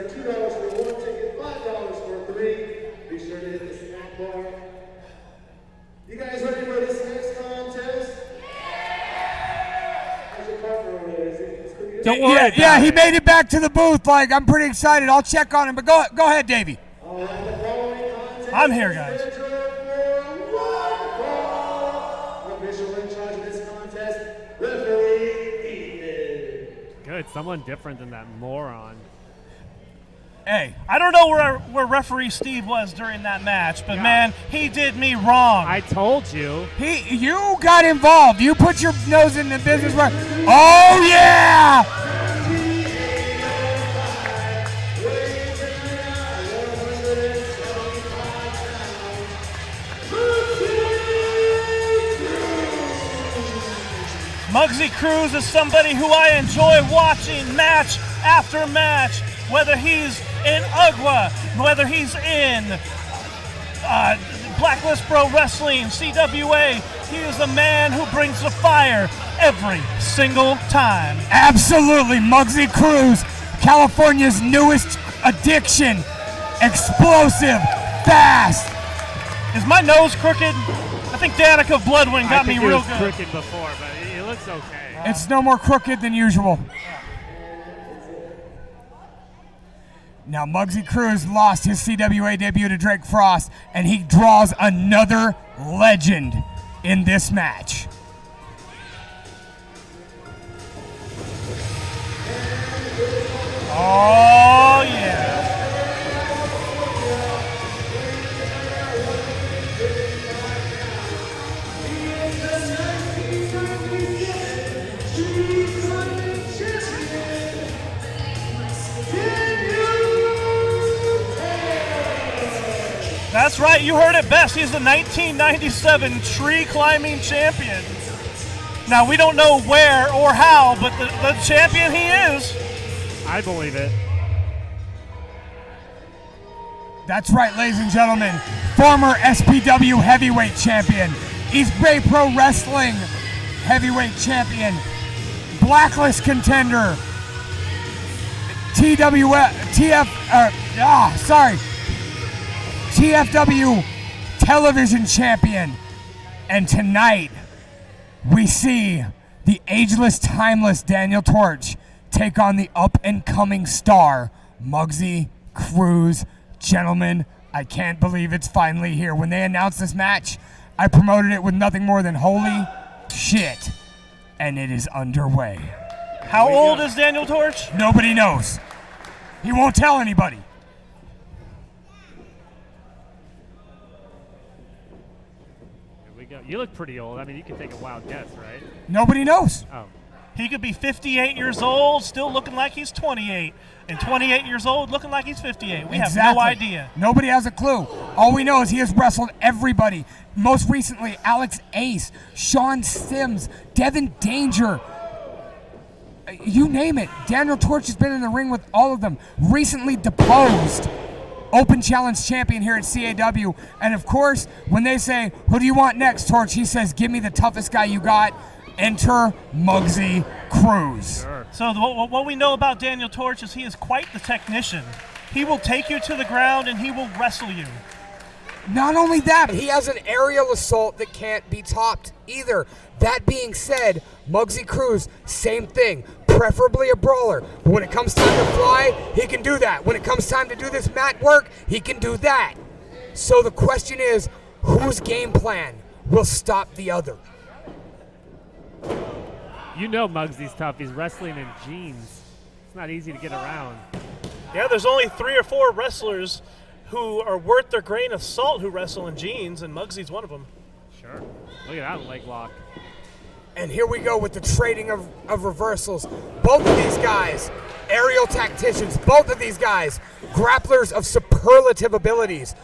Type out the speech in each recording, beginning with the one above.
are $2 for one ticket, $5 for three. Be sure to hit the snack bar. You guys ready for this next contest? How's your partner over there? Is it pretty good? Don't worry. Yeah, he made it back to the booth. Like, I'm pretty excited. I'll check on him. But go ahead, Davey. All right, the following contest. I'm here, guys. Official in charge of this contest, referee Ethan. Good, someone different than that moron. Hey, I don't know where referee Steve was during that match, but man, he did me wrong. I told you. You got involved. You put your nose in the business. Oh, yeah! Muggzy Cruz is somebody who I enjoy watching match after match, whether he's in UGWA, whether he's in Blacklist Pro Wrestling, CWA. He is a man who brings the fire every single time. Absolutely, Muggzy Cruz, California's newest addiction. Explosive, fast. Is my nose crooked? I think Danica Bloodwind got me real good. I think it was crooked before, but it looks okay. It's no more crooked than usual. Now, Muggzy Cruz lost his CWA debut to Drake Frost, and he draws another legend in this match. Oh, yeah. That's right, you heard it best. He's the 1997 tree climbing champion. Now, we don't know where or how, but the champion he is. I believe it. That's right, ladies and gentlemen. Former SPW heavyweight champion, East Bay Pro Wrestling heavyweight champion, Blacklist contender, TFW television champion. And tonight, we see the ageless, timeless Daniel Torch take on the up-and-coming star, Muggzy Cruz. Gentlemen, I can't believe it's finally here. When they announced this match, I promoted it with nothing more than holy shit. And it is underway. How old is Daniel Torch? Nobody knows. He won't tell anybody. Here we go. You look pretty old. I mean, you can take a wild guess, right? Nobody knows. Oh. He could be 58 years old, still looking like he's 28, and 28 years old, looking like he's 58. We have no idea. Nobody has a clue. All we know is he has wrestled everybody. Most recently, Alex Ace, Sean Sims, Devin Danger. You name it. Daniel Torch has been in the ring with all of them. Recently deposed Open Challenge champion here at CAW. And of course, when they say, who do you want next, Torch? He says, give me the toughest guy you got. Enter Muggzy Cruz. Sure. So what we know about Daniel Torch is he is quite the technician. He will take you to the ground and he will wrestle you. Not only that, but he has an aerial assault that can't be topped either. That being said, Muggzy Cruz, same thing. Preferably a brawler. But when it comes time to fly, he can do that. When it comes time to do this mat work, he can do that. So the question is, whose game plan will stop the other? You know Muggsy's tough. He's wrestling in jeans. It's not easy to get around. Yeah, there's only 3 or 4 wrestlers who are worth their grain of salt who wrestle in jeans, and Muggsy's one of them. Sure. Look at that leg lock. And here we go with the trading of reversals. Both of these guys, aerial tacticians, both of these guys, grapplers of superlative abilities.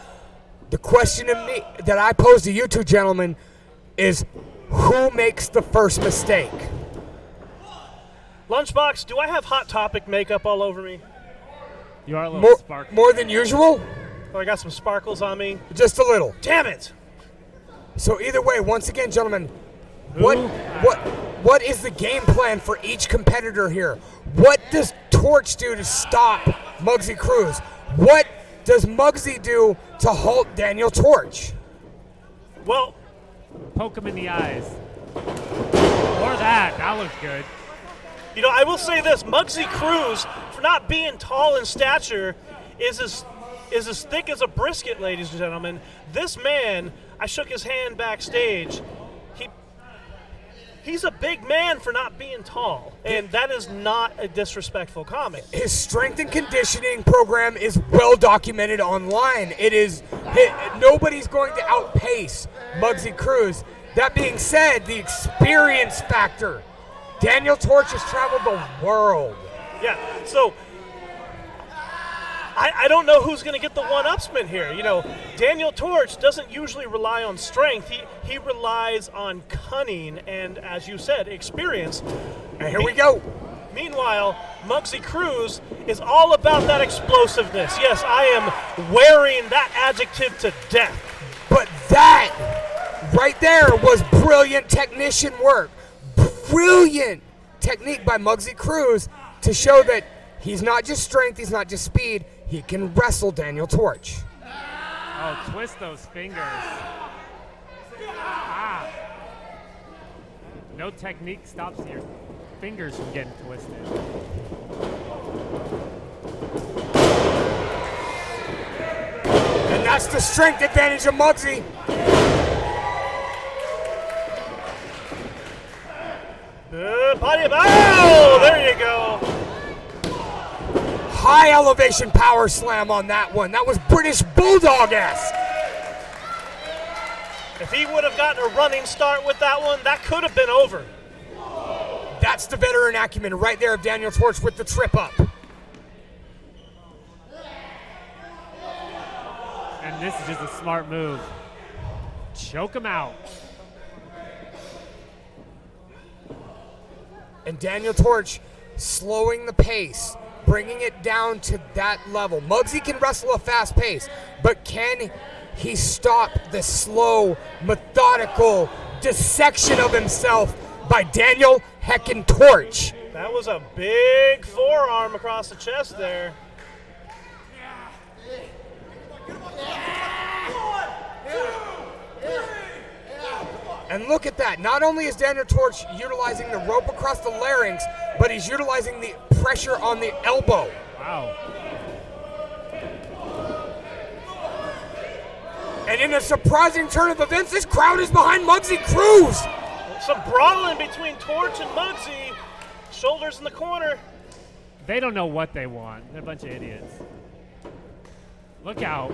The question that I pose to you two gentlemen is, who makes the first mistake? Lunchbox, do I have Hot Topic makeup all over me? You are a little sparkly. More than usual? Oh, I got some sparkles on me. Just a little. Damn it! So either way, once again, gentlemen, what is the game plan for each competitor here? What does Torch do to stop Muggzy Cruz. What does Muggzy do to halt Daniel Torch? Well, Poke him in the eyes. Or that. That looks good. you know, I will say this: Muggzy Cruz, for not being tall in stature, is as thick as a brisket, ladies and gentlemen. This man, I shook his hand backstage. He's a big man for not being tall, and that is not a disrespectful comment. His strength and conditioning program is well documented online. Nobody's going to outpace Muggzy Cruz. That being said, the experience factor. Daniel Torch has traveled the world. Yeah, so I don't know who's going to get the one-upsman here. You know, Daniel Torch doesn't usually rely on strength. He relies on cunning and, as you said, experience. And here we go. Meanwhile, Muggzy Cruz is all about that explosiveness. Yes, I am wearing that adjective to death. But that right there was brilliant technician work. Brilliant technique by Muggzy Cruz to show that he's not just strength, he's not just speed, he can wrestle Daniel Torch. Oh, twist those fingers. Ah. No technique stops your fingers from getting twisted. And that's the strength advantage of Muggzy. Oh, there you go. High elevation power slam on that one. That was British Bulldog-esque. If he would have gotten a running start with that one, that could have been over. That's the veteran acumen right there of Daniel Torch with the trip up. And this is just a smart move. Choke him out. And Daniel Torch slowing the pace, bringing it down to that level. Muggzy can wrestle a fast pace, but can he stop the slow, methodical dissection of himself by Daniel heckin' Torch? That was a big forearm across the chest there. And look at that. Not only is Daniel Torch utilizing the rope across the larynx, but he's utilizing the pressure on the elbow. Wow. And in a surprising turn of events, this crowd is behind Muggzy Cruz. Some brawling between Torch and Muggzy. Shoulders in the corner. They don't know what they want. They're a bunch of idiots. Look out.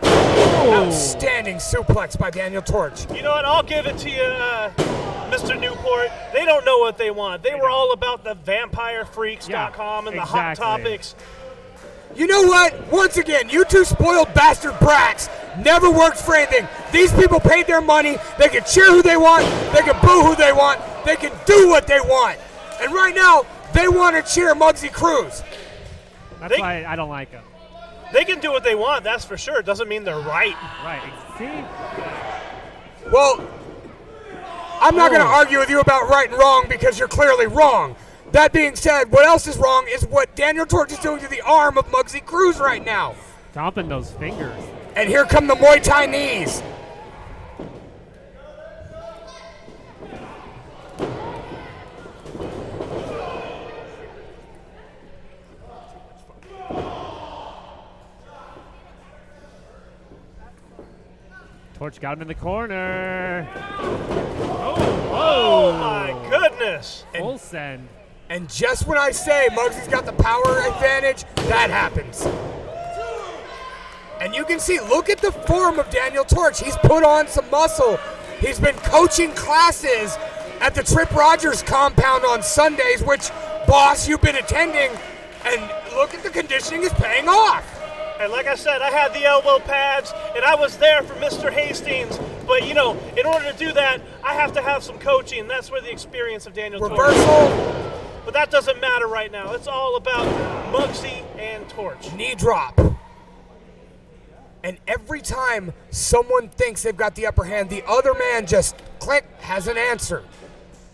Outstanding suplex by Daniel Torch. You know what? I'll give it to you, Mr. Newport. They don't know what they want. They were all about the vampirefreaks.com and the hot topics. You know what? Once again, you two spoiled bastard brats never worked for anything. These people paid their money. They can cheer who they want. They can boo who they want. They can do what they want. And right now, they want to cheer Muggzy Cruz. That's why I don't like them. They can do what they want, that's for sure. It doesn't mean they're right. Right. See? Well, I'm not going to argue with you about right and wrong because you're clearly wrong. That being said, what else is wrong is what Daniel Torch is doing to the arm of Muggzy Cruz right now. Stomping those fingers. And here come the Muay Thai knees. Torch got him in the corner. Oh my goodness. Full send. And just when I say Muggsy's got the power advantage, that happens. And you can see, look at the form of Daniel Torch. He's put on some muscle. He's been coaching classes at the Trip Rogers compound on Sundays, which, boss, you've been attending. And look at the conditioning is paying off. And like I said, I had the elbow pads, and I was there for Mr. Hastings. But, you know, in order to do that, I have to have some coaching. That's where the experience of Daniel Torch. Reversal. But that doesn't matter right now. It's all about Muggzy and Torch. Knee drop. And every time someone thinks they've got the upper hand, the other man just, click, has an answer.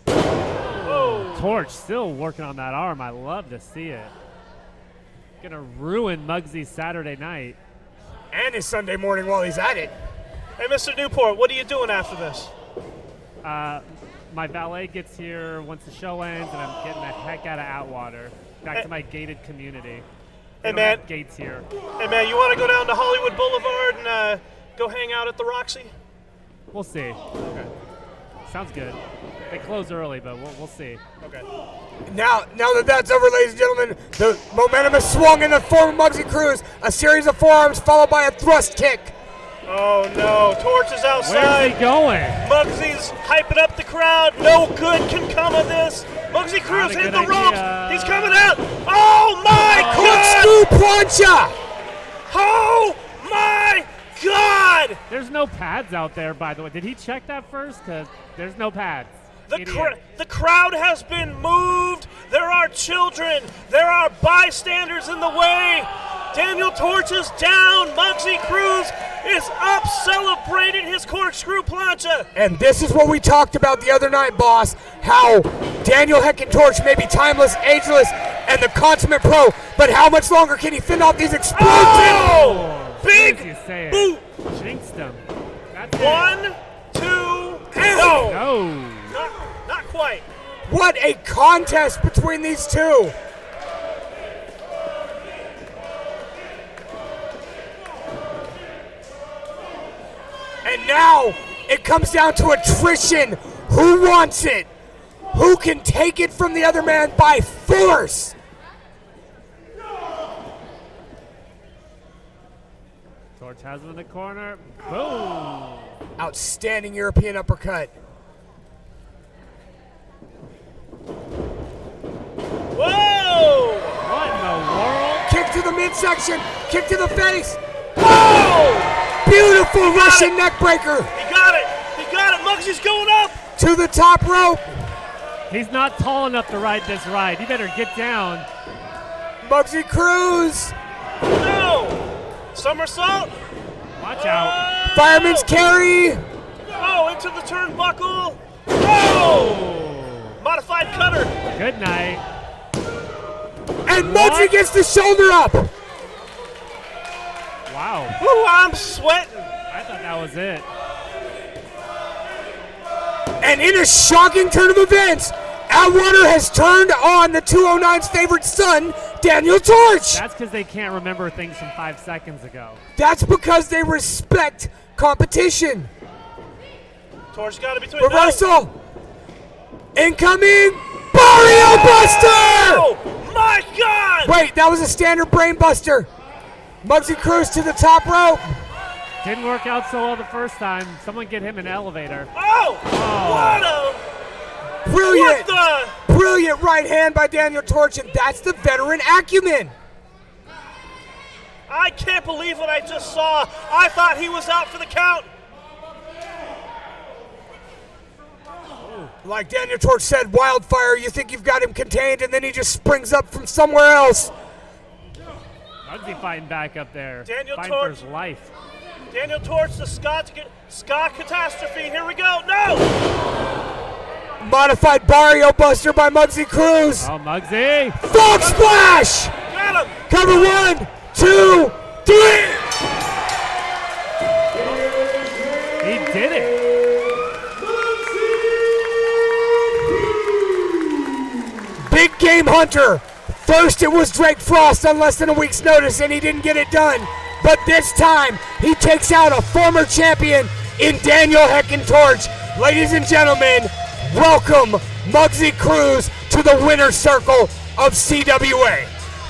Oh. Torch still working on that arm. I love to see it. Gonna ruin Muggsy's Saturday night. And his Sunday morning while he's at it. Hey, Mr. Newport, what are you doing after this? My valet gets here once the show ends, and I'm getting the heck out of Atwater. Back to my gated community. Hey, They don't man. have gates here. Hey, man, you want to go down to Hollywood Boulevard and go hang out at the Roxy? We'll see. Okay. Sounds good. They close early, but we'll see. Okay. Now that that's over, ladies and gentlemen, the momentum is swung in the form of Muggzy Cruz. A series of forearms followed by a thrust kick. Oh, no. Torch is outside. Where's he going? Muggsy's hyping up the crowd. No good can come of this. Muggzy Cruz Not a hit good the ropes. idea. He's coming out. Oh, my God. Corkscrew plancha. Oh, my God. There's no pads out there, by the way. Did he check that first? Because there's no pads. The crowd has been moved. There are children. There are bystanders in the way. Daniel Torch is down. Muggzy Cruz is up celebrating his corkscrew plancha. And this is what we talked about the other night, boss. How Daniel Heckin Torch may be timeless, ageless, and the consummate pro, but how much longer can he fend off these explosions? Oh! Big As you say it. boot. Jinxed him. That's it. 1, 2, and no. No. Not quite. What a contest between these two. And now it comes down to attrition. Who wants it? Who can take it from the other man by force? Torch has him in the corner. Boom. Outstanding European uppercut. Whoa! What in the world? Kick to the midsection. Kick to the face. Whoa! Beautiful Russian it. neck breaker. He got it. He got it. Muggsy's going up. To the top rope. He's not tall enough to ride this ride. You better get down. Muggzy Cruz. No. Somersault. Watch out. Fireman's carry. Oh, into the turnbuckle. Oh! Modified cutter. Good night. And Muggzy gets the shoulder up. Wow. Ooh, I'm sweating. I thought that was it. And in a shocking turn of events, Atwater has turned on the 209's favorite son, Daniel Torch. That's because they can't remember things from 5 seconds ago. That's because they respect competition. Torch got it between. Reversal. Incoming. Barrio Buster. Oh my God! Wait, that was a standard brain buster. Muggzy Cruz to the top rope. Didn't work out so well the first time. Someone get him an elevator. Oh! Brilliant. What the? Brilliant right hand by Daniel Torch, and that's the veteran acumen. I can't believe what I just saw. I thought he was out for the count. Like Daniel Torch said, wildfire, you think you've got him contained, and then he just springs up from somewhere else. Muggzy fighting back up there. Daniel fighting Torch. for his life. Daniel Torch, the Scott catastrophe. Here we go. No! Modified Barrio Buster by Muggzy Cruz. Oh, Muggzy. Frog splash! Got him. Cover 1, 2, 3. He did it. Big game hunter. First it was Drake Frost on less than a week's notice, and he didn't get it done. But this time, he takes out a former champion in Daniel Heckin Torch. Ladies and gentlemen, welcome Muggzy Cruz to the winner's circle of CWA.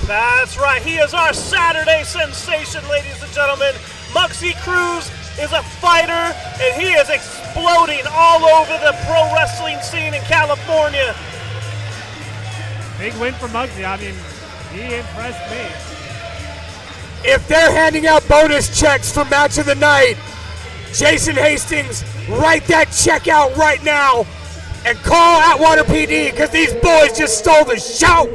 That's right. He is our Saturday sensation, ladies and gentlemen. Muggzy Cruz is a fighter, and he is exploding all over the pro wrestling scene in California. Big win for Muggzy. I mean, he impressed me. If they're handing out bonus checks for match of the night, Jason Hastings, write that check out right now and call Atwater PD because these boys just stole the show.